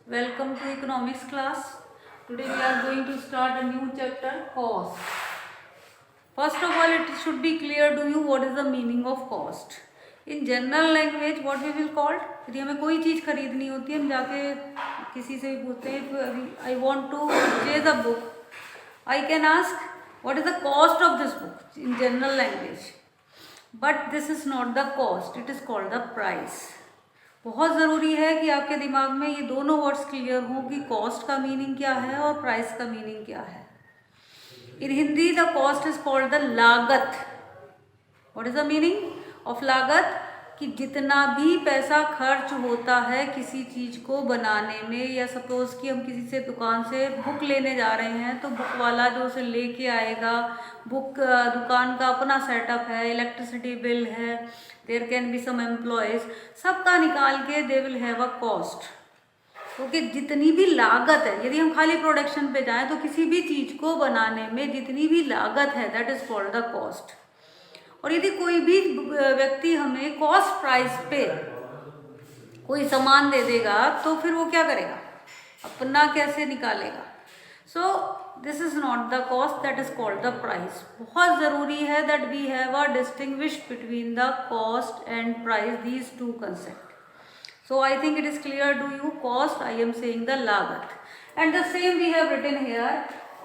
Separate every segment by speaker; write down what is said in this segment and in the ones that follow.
Speaker 1: Welcome to economics class. Today we are going to start a new chapter, cost. First of all, it should be clear to you what is the meaning of cost. In general language, what we will call, यदि हमें कोई चीज़ खरीदनी होती है, हम जाके किसी से भी पूछते हैं, I want to purchase a book. I can ask, what is the cost of this book in general language. But this is not the cost, it is called the price. बहुत ज़रूरी है कि आपके दिमाग में ये दोनों वर्ड्स क्लियर हों कि कॉस्ट का मीनिंग क्या है और प्राइस का मीनिंग क्या है. In Hindi the cost is called the lagat. What is the meaning of lagat? कि जितना भी पैसा खर्च होता है किसी चीज़ को बनाने में, या सपोज कि हम किसी से दुकान से बुक लेने जा रहे हैं तो बुक वाला जो उसे लेके आएगा, बुक दुकान का अपना सेटअप है, इलेक्ट्रिसिटी बिल है, there can be some employees, सबका निकाल के they will have a cost. क्योंकि जितनी भी लागत है, यदि हम खाली प्रोडक्शन पे जाएं तो किसी भी चीज़ को बनाने में जितनी भी लागत है that is called the cost. और यदि कोई भी व्यक्ति हमें कॉस्ट प्राइस पे कोई सामान दे देगा तो फिर वो क्या करेगा, अपना कैसे निकालेगा. So this is not the cost, that is called the price. बहुत ज़रूरी है that we have a distinguish between the cost and price, these two concept. So I think it is clear to you. Cost, I am saying the lagat, and the same we have written here.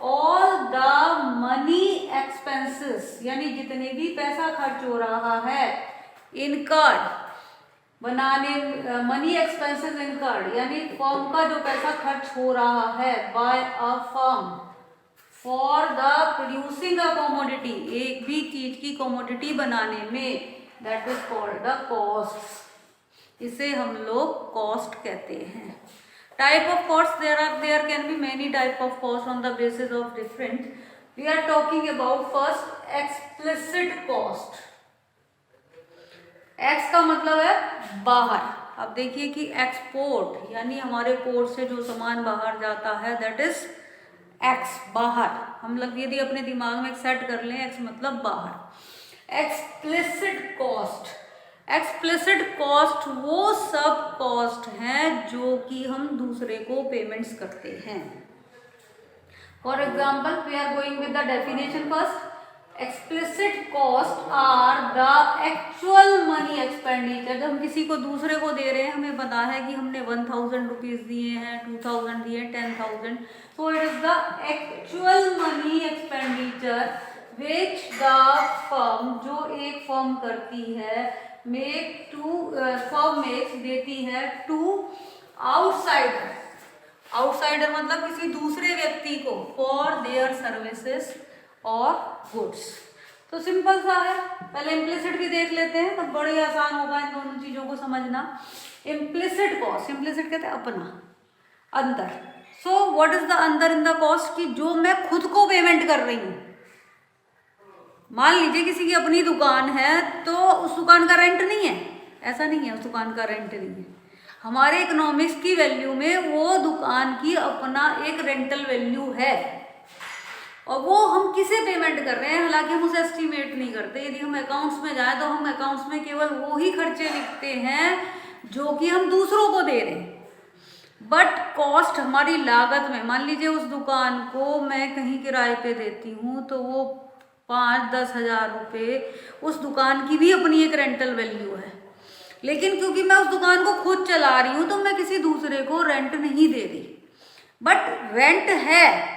Speaker 1: All the money expenses, यानी जितने भी पैसा खर्च हो रहा है incurred बनाने, money expenses incurred यानी फर्म का जो पैसा खर्च हो रहा है by a firm for the producing a commodity, एक भी चीज की commodity बनाने में, that is called the costs. इसे हम लोग कॉस्ट कहते हैं. Type of cost there can be many type of cost on the basis of different. We are talking about first explicit cost. Ex का मतलब है बाहर. अब देखिए कि एक्सपोर्ट यानी हमारे पोर्ट से जो सामान बाहर जाता है दैट इज एक्स, बाहर. हम लोग यदि अपने दिमाग में सेट कर लें, एक्स मतलब बाहर. एक्सप्लिसिट कॉस्ट, एक्सप्लिसिट कॉस्ट वो सब कॉस्ट हैं जो कि हम दूसरे को पेमेंट्स करते हैं. For example we are going with the definition first. Explicit cost are the actual money expenditure. जब हम किसी को दूसरे को दे रहे हैं, हमें पता है कि हमने 1000 रुपीज दिए हैं, 2000 दिए, 10,000. So it is the actual money expenditure which the firm, जो एक फर्म करती है, मेक टू फर्म मेक्स देती है टू आउटसाइडर. आउटसाइडर मतलब किसी दूसरे व्यक्ति को फॉर देयर सर्विसेज और गुड्स. तो सिंपल सा है. पहले इम्प्लिसिट भी देख लेते हैं, तो बड़ी आसान होगा इन दोनों चीजों को समझना. इम्प्लिसिट कॉस्ट, इम्प्लिसिट कहते हैं अपना, अंदर. सो व्हाट इज द अंदर इन द कॉस्ट? की जो मैं खुद को पेमेंट कर रही हूँ. मान लीजिए किसी की अपनी दुकान है तो उस दुकान का रेंट नहीं है, ऐसा नहीं है, उस दुकान का रेंट नहीं है. हमारे इकोनॉमिक्स की वैल्यू में वो दुकान की अपना एक रेंटल वैल्यू है, और वो हम किसे पेमेंट कर रहे हैं. हालांकि हम उसे एस्टिमेट नहीं करते. यदि हम अकाउंट्स में जाए तो हम अकाउंट्स में केवल वो ही खर्चे लिखते हैं जो कि हम दूसरों को दे रहे हैं. बट कॉस्ट हमारी लागत में, मान लीजिए उस दुकान को मैं कहीं किराए पे देती हूँ तो वो 5-10 हज़ार रुपये, उस दुकान की भी अपनी एक रेंटल वैल्यू है. लेकिन क्योंकि मैं उस दुकान को खुद चला रही हूँ तो मैं किसी दूसरे को रेंट नहीं दे रही, बट रेंट है.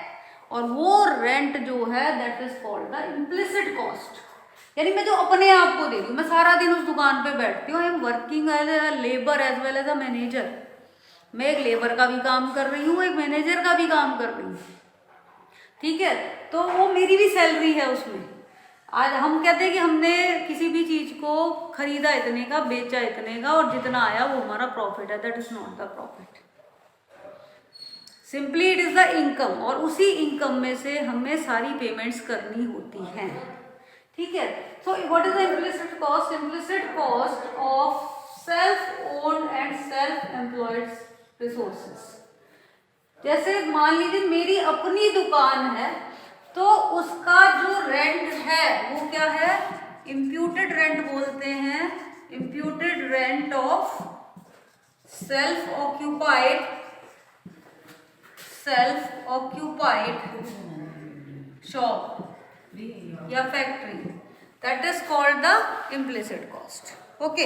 Speaker 1: और वो रेंट जो है that is called the implicit cost. यानी मैं जो अपने आप को दे रही हूँ, मैं सारा दिन उस दुकान पे बैठती हूँ, I am working as a labour as well as a manager. मैं एक लेबर का भी काम कर रही हूँ, एक मैनेजर का भी काम कर रही हूँ. ठीक है, तो वो मेरी भी सैलरी है उसमें. आज हम कहते हैं कि हमने किसी भी चीज को खरीदा इतने का, बेचा इतने का, और जितना आया वो हमारा प्रॉफिट है. That is not the profit, simply it is the income. और उसी इनकम में से हमें सारी पेमेंट्स करनी होती हैं. ठीक है. सो what is the implicit cost? Implicit cost of self owned and self employed resources. जैसे मान लीजिए मेरी अपनी दुकान है तो उसका जो रेंट है वो क्या है? इम्प्यूटेड रेंट बोलते हैं. Imputed rent of self occupied self occupied shop या factory, that is called the implicit cost. Okay,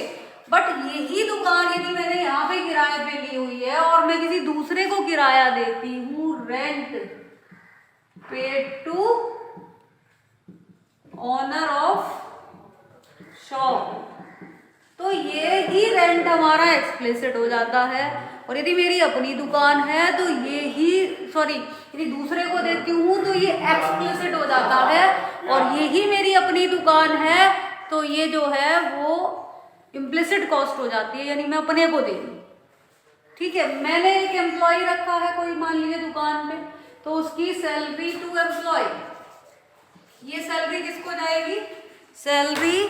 Speaker 1: but यही दुकान यदि मैंने यहाँ पे किराए पे ली हुई है और मैं किसी दूसरे को किराया देती हूँ, rent paid to owner of shop, तो ये ही रेंट हमारा एक्सप्लिसिट हो जाता है। और यदि मेरी अपनी दुकान है तो ये ही, सॉरी, यदि दूसरे को देती हूँ तो ये एक्सप्लिसिट हो जाता है, और ये ही मेरी अपनी दुकान है तो ये जो है वो इम्प्लिसिट कॉस्ट हो जाती है, यानी मैं अपने को दे रही। ठीक है, मैंने एक एम्प्लॉय रखा है कोई, मान लीजिए दुकान पे, तो उसकी सैलरी टू एम्प्लॉय, ये सैलरी किसको जाएगी? सैलरी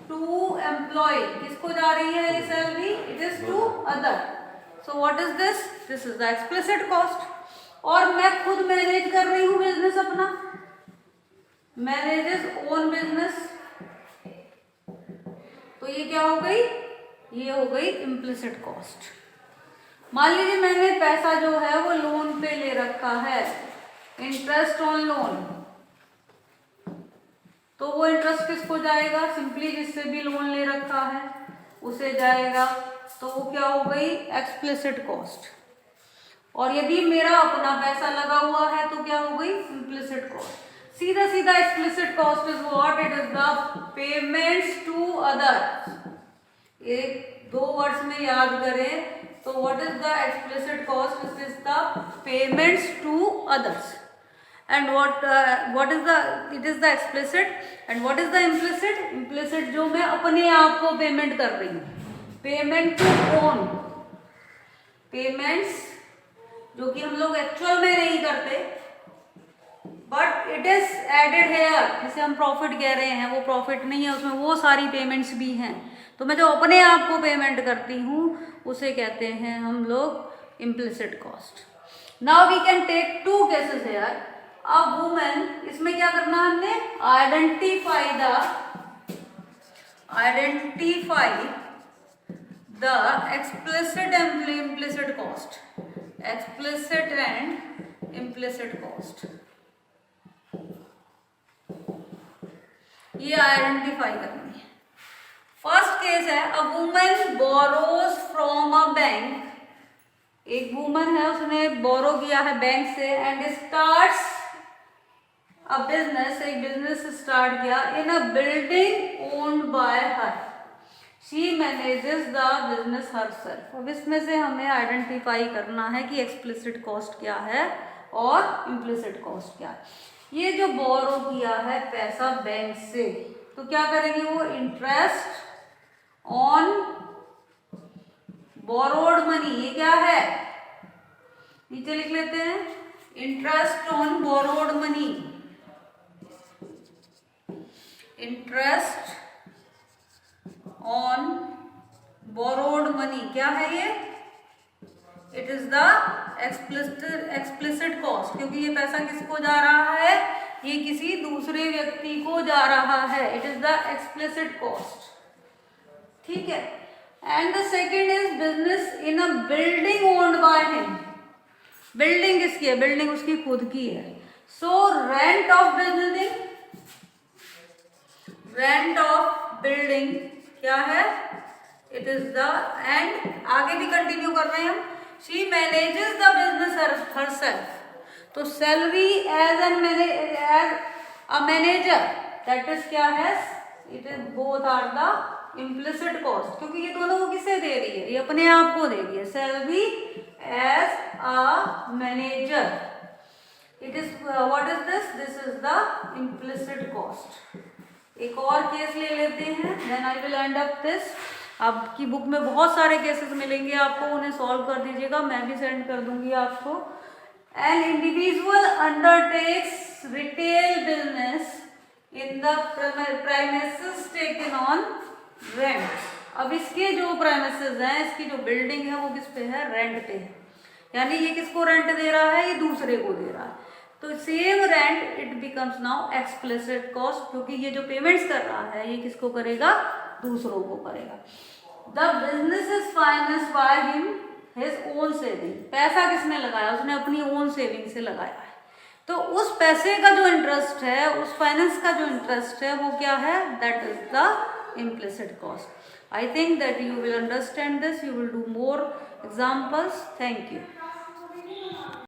Speaker 1: टू एम्प्लॉय, किसको जा रही है ये salary? It is to other. So what is this? This is the explicit cost. और मैं खुद मैनेज कर रही हूँ बिजनेस अपना, मैनेजेस ओन बिजनेस, तो ये क्या हो गई? ये हो गई इम्प्लिसिट कॉस्ट। मान लीजिए मैंने पैसा जो है वो लोन पे ले रखा है, इंटरेस्ट ऑन लोन, तो वो इंटरेस्ट किसको जाएगा? सिंपली जिससे भी लोन ले रखा है उसे जाएगा, तो वो क्या हो गई? Explicit cost. और यदि मेरा अपना पैसा लगा हुआ है तो क्या हो गई? Implicit cost. सीधा सीधा explicit cost is what? It is the payments to other. एक दो वर्ड्स में याद करें तो what is the explicit cost? It is the payments to others. And what is the, it is the explicit, and what is the implicit? Implicit जो मैं अपने आप को पेमेंट कर रही हूँ, पेमेंट टू ओन, पेमेंट्स जो कि हम लोग एक्चुअल में नहीं करते, but it is added here, जिसे हम प्रॉफिट कह रहे हैं, वो प्रॉफिट नहीं है, उसमें वो सारी पेमेंट्स भी हैं। तो मैं जो अपने आप को पेमेंट करती हूँ उसे कहते हैं हम लोग implicit cost. Now we can take two cases here. A women, इसमें क्या करना है हमने? Identify the explicit and implicit cost, explicit and implicit cost, ये आइडेंटिफाई करनी है। फर्स्ट केस है, a women borrows from a bank, एक वुमन है उसने बोरो किया है बैंक से, एंड स्टार्ट्स अ बिजनेस, एक बिजनेस स्टार्ट किया in a building owned by her, she manages the business herself. अब इसमें से हमें आइडेंटिफाई करना है कि एक्सप्लिसिट कॉस्ट क्या है और इम्प्लिसिट कॉस्ट क्या है। ये जो बोरो किया है पैसा बैंक से, तो क्या करेंगे वो? इंटरेस्ट ऑन बोरोड मनी, ये क्या है? नीचे लिख लेते हैं, interest on borrowed money, interest on borrowed money क्या है ये? It is the explicit cost, क्योंकि ये पैसा किसको जा रहा है? ये किसी दूसरे व्यक्ति को जा रहा है। It is the explicit cost. ठीक है। And the second is business in a building owned by him, building किसकी है? बिल्डिंग उसकी खुद की है। So rent of building, rent of building क्या है? इट इज द, एंड आगे भी कंटिन्यू कर रहे हैं हम, she manages the business herself, तो salary as a manager, that is क्या है? It is both are the implicit cost, क्योंकि ये दोनों को किसे दे रही है? ये अपने आप को दे रही है। Salary as a manager, it is what is this? This is the implicit cost. एक और केस ले लेते हैं, then I will end up this. आपकी बुक में बहुत सारे केसेस मिलेंगे आपको, उन्हें सॉल्व कर दीजिएगा, मैं भी सेंड कर दूंगी आपको। An individual undertakes retail business in the premises taken on rent. अब इसके जो प्रेमिसेस हैं, इसकी जो बिल्डिंग है वो किस पे है? रेंट पे है, यानी ये किसको रेंट दे रहा है? ये दूसरे को दे रहा है। तो same rent it becomes now explicit cost, क्योंकि ये जो पेमेंट्स कर रहा है ये किसको करेगा? दूसरों को करेगा। The business is financed by him his own saving, पैसा किसने लगाया, उसने अपनी ओन सेविंग से लगाया है। तो उस पैसे का जो इंटरेस्ट है, उस फाइनेंस का जो इंटरेस्ट है वो क्या है, that is the implicit cost. I think that you will understand this, you will do more examples. Thank you.